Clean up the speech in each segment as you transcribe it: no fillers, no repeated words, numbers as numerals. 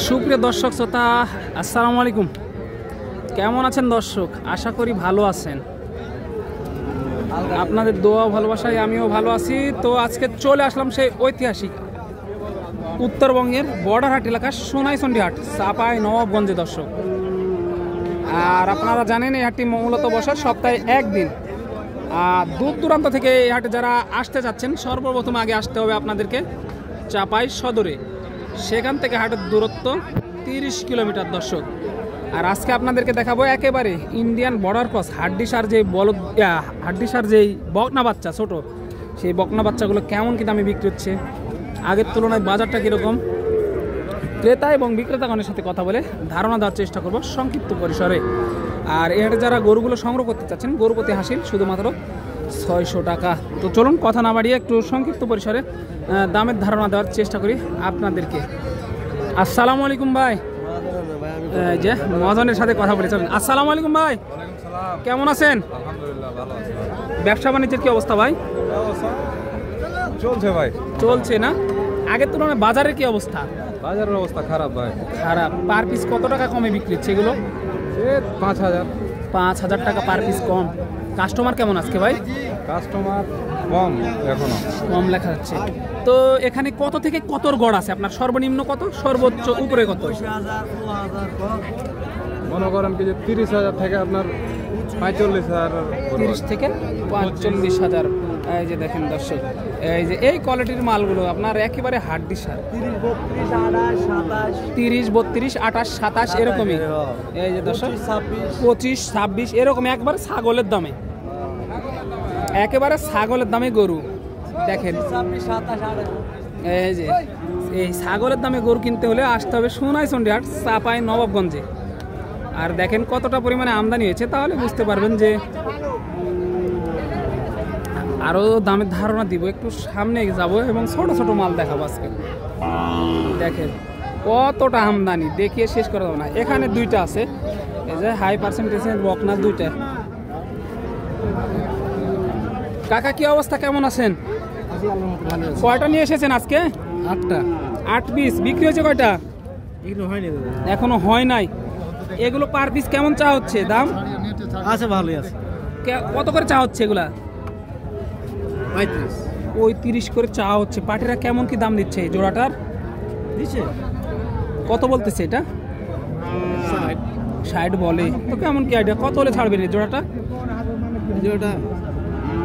সুপ্রিয় দর্শক শ্রোতা, আসসালামু আলাইকুম। কেমন আছেন দর্শক? আশা করি ভালো আছেন। আপনাদের দোয়া ভালোবাসায় আমিও ভালো আছি। তো আজকে চলে আসলাম সেই ঐতিহাসিক উত্তরবঙ্গের বর্ডার হাট এলাকা সোনাইচন্ডী হাট, চাপাই নবাবগঞ্জে দর্শক। আর আপনারা জানেন এই হাটটি মূলত বসার সপ্তাহে একদিন। আর দূর দূরান্ত থেকে এই হাটে যারা আসতে চাচ্ছেন, সর্বপ্রথম আগে আসতে হবে আপনাদেরকে চাপাই সদরে। সেখান থেকে হাটের দূরত্ব 30 কিলোমিটার দর্শক। আর আজকে আপনাদেরকে দেখাবো একেবারে ইন্ডিয়ান বর্ডার ক্রস হাড্ডিসার যেই বকনা বাচ্চা ছোট, সেই বকনা বাচ্চাগুলো কেমন কি দামে বিক্রি হচ্ছে, আগের তুলনায় বাজারটা কীরকম, ক্রেতা এবং বিক্রেতাগণের সাথে কথা বলে ধারণা দেওয়ার চেষ্টা করব সংক্ষিপ্ত পরিসরে। আর এই হাটে যারা গরুগুলো সংগ্রহ করতে চাচ্ছেন, গরু প্রতি হাসিল শুধুমাত্র 600 টাকা। তো চলুন কথা না বাড়িয়ে একটু সংক্ষিপ্ত পরিসরে দামের ধারণা দেওয়ার চেষ্টা করি আপনাদেরকে। আসসালামু আলাইকুম ভাই। যে মহাজনের সাথে কথা বলে চলুন। আসসালামু আলাইকুম ভাই, কেমন আছেন? ব্যবসা বাণিজ্যের কি অবস্থা ভাই? চলছে ভাই, চলছে না? আগের তুলনায় বাজারের কি অবস্থা? বাজারের অবস্থা খারাপ ভাই। খারাপ। পার পিস কত টাকা কমে বিক্রি হচ্ছে এগুলো? 5,000 টাকা পার পিস কম। কাস্টমার কেমন আজকে ভাই? কাস্টমার কম, এখনো কম লেখা যাচ্ছে। তো এখানে কত থেকে কতর গড় আছে আপনার? সর্বনিম্ন কত, সর্বোচ্চ উপরে কত? মনে করেন কি যে 30,000 থেকে আপনার 45,000। 30 থেকে 45,000। এই যে দেখেন দর্শক, এই যে এই কোয়ালিটির মালগুলো আপনার একেবারে হাড্ডি সার। 30, 32, 28, 27 এরকমই। এই যে দর্শক 25, 26 এরকম, একবার ছাগলের দামে, একেবারে ছাগলের দামে গরু দেখেন। এই যে এই ছাগলের দামে গরু কিনতে হলে আসতে হবে সোনাইচন্ডী হাট, চাপাই নবাবগঞ্জে। আর দেখেন কতটা পরিমাণে আমদানি হয়েছে, তাহলে বুঝতে পারবেন যে আরও দামের ধারণা দিব। একটু সামনে যাব এবং ছোট ছোট মাল দেখাবো আজকে। দেখেন কতটা আমদানি, দেখিয়ে শেষ করা যাবে না। এখানে দুইটা আছে, এই যে হাই পার্সেন্টেজের বকনা দুইটা। কাকা কি অবস্থা, কেমন আছেন? কয়টা নিয়ে এসেছেন আজকে? 8টা। 8 পিস বিক্রি হয়েছে? কয়টা এখনো হয় নাই? এগুলো পার পিস কেমন চা হচ্ছে দাম? আছে, ভালোই আছে। কত করে চা হচ্ছে এগুলা? 35 করে চা হচ্ছে। পাটিরা কেমন কি দাম দিচ্ছে এই জোড়াটার? কত বলতেছে এটা? 60 বলে। তো কেমন কি আইডিয়া, কত হলে ছাড়বেন এই জোড়াটা?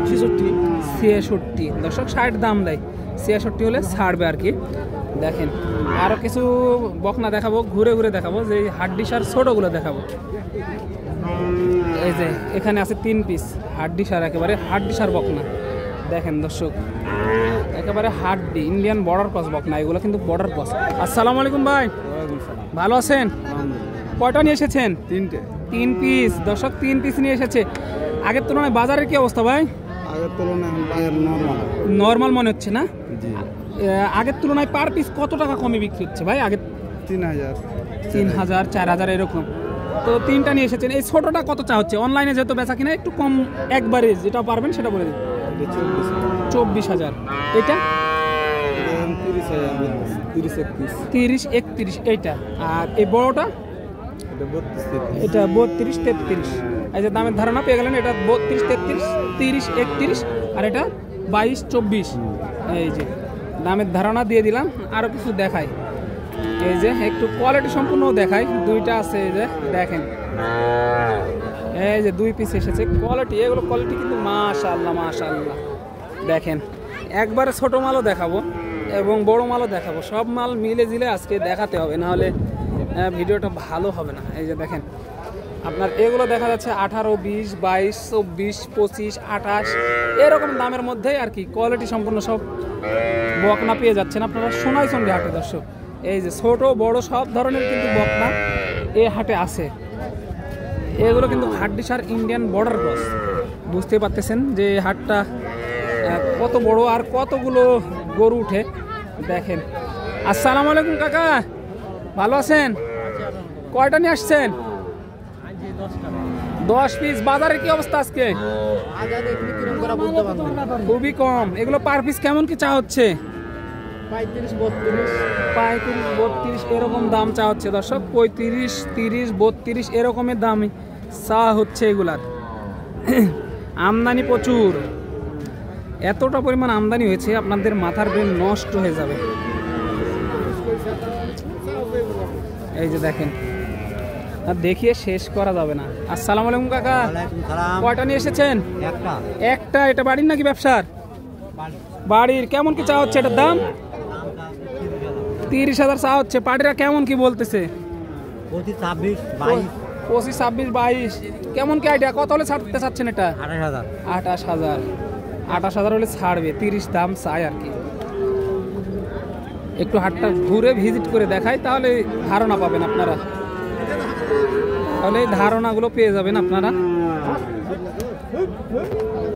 66। দর্শক 60 দাম দেয়, 66 হলে ছাড়বে আর কি। দেখেন আরো কিছু বকনা দেখাবো, ঘুরে ঘুরে দেখাবো, যে হাড্ডিসার ছোটগুলো দেখাবো। এই যে এখানে আছে 3 পিস হাড্ডিসার, একেবারে হাড্ডিসার বকনা। দেখেন দর্শক একেবারে হাড্ডি ইন্ডিয়ান বর্ডার ক্রস বকনা, এগুলো কিন্তু বর্ডার ক্রস। আসসালামু আলাইকুম ভাই, ভালো আছেন? কয়টা নিয়ে এসেছেন? 3 পিস দর্শক, 3 পিস নিয়ে এসেছে। আগের তুলনায় বাজারের কি অবস্থা ভাই? আগের তুলনায় নর্মাল মনে হচ্ছে না? আগের তুলনায় পার পিস কত টাকা কমে বিক্রি হচ্ছে ভাই? আগে 3,000, 4,000 এরকম। তো 3টা নিয়ে এসেছেন। এই ছোটটা কত চা হচ্ছে? অনলাইনে যেহেতু বেচা কিনা একটু কম, একবারে যেটা পারবেন সেটা বলে দিন। 24,000। এটা 30, 31 এইটা। আর এই বড়টা এটা 32, 33। এই যে দামের ধারণা পেয়ে গেলেন, এটা 32, 33, 30, 31। আর এটা 22, 24। এই যে দামের ধারণা দিয়ে দিলাম। আরও কিছু দেখাই, এই যে একটু কোয়ালিটি সম্পূর্ণ দেখাই। দুইটা আছে, এই যে দেখেন, এই যে 2 পিস এসেছে। কোয়ালিটি, এগুলো কোয়ালিটি কিন্তু মাশাআল্লাহ মাশাআল্লাহ। দেখেন একবারে ছোট মালও দেখাবো এবং বড় মালও দেখাবো, সব মাল মিলে জিলে আজকে দেখাতে হবে, নাহলে ভিডিওটা ভালো হবে না। এই যে দেখেন আপনার এগুলো দেখা যাচ্ছে 18, 20, 22, 24, 25, 28 এরকম দামের মধ্যেই আর কি। কোয়ালিটি সম্পূর্ণ সব বকনা পেয়ে যাচ্ছেন আপনারা সোনাইচন্ডী হাটে দর্শক। এই যে ছোট বড় সব ধরনের কিন্তু বকনা এই হাটে আছে। এগুলো কিন্তু হাড্ডিসার ইন্ডিয়ান বর্ডার ক্রস। বুঝতে পারতেছেন যে হাটটা কত বড় আর কতগুলো গরু উঠে। দেখেন। আসসালামু আলাইকুম কাকা, ভালো আছেন? কয়টা নিয়ে আসছেন? 10 পিস। বাজারের কি অবস্থা আজকে? খুবই কম। এগুলো পার পিস কেমন কি চা হচ্ছে? 35 32 এরকম দাম চা হচ্ছে দর্শক। 35 30 32 এরকমের দাম চা হচ্ছে এগুলার। আমদানি প্রচুর, এতটা পরিমাণ আমদানি হয়েছে আপনাদের মাথার ব্রেন নষ্ট হয়ে যাবে। এই যে দেখেন, আর দেখিয়ে শেষ করা যাবে না। আসসালামু আলাইকুম কাকা, কয়টা নিয়ে এসেছেন? একটা। এটা বাড়ির নাকি ব্যবসার? বাড়ির। কেমন কি চা হচ্ছে এটার দাম? 30,000 চা হচ্ছে। পাটিরা কেমন কি বলতেছে? 25 26 22। কেমন কি আইডিয়া, কত হলে ছাড়তে চাচ্ছেন এটা? 28,000 হলে ছাড়বে। 30 দাম চাই আর কি। একটু হাটটা ঘুরে ভিজিট করে দেখাই, তাহলে ধারণা পাবেন আপনারা, তাহলে এই ধারণাগুলো পেয়ে যাবেন আপনারা।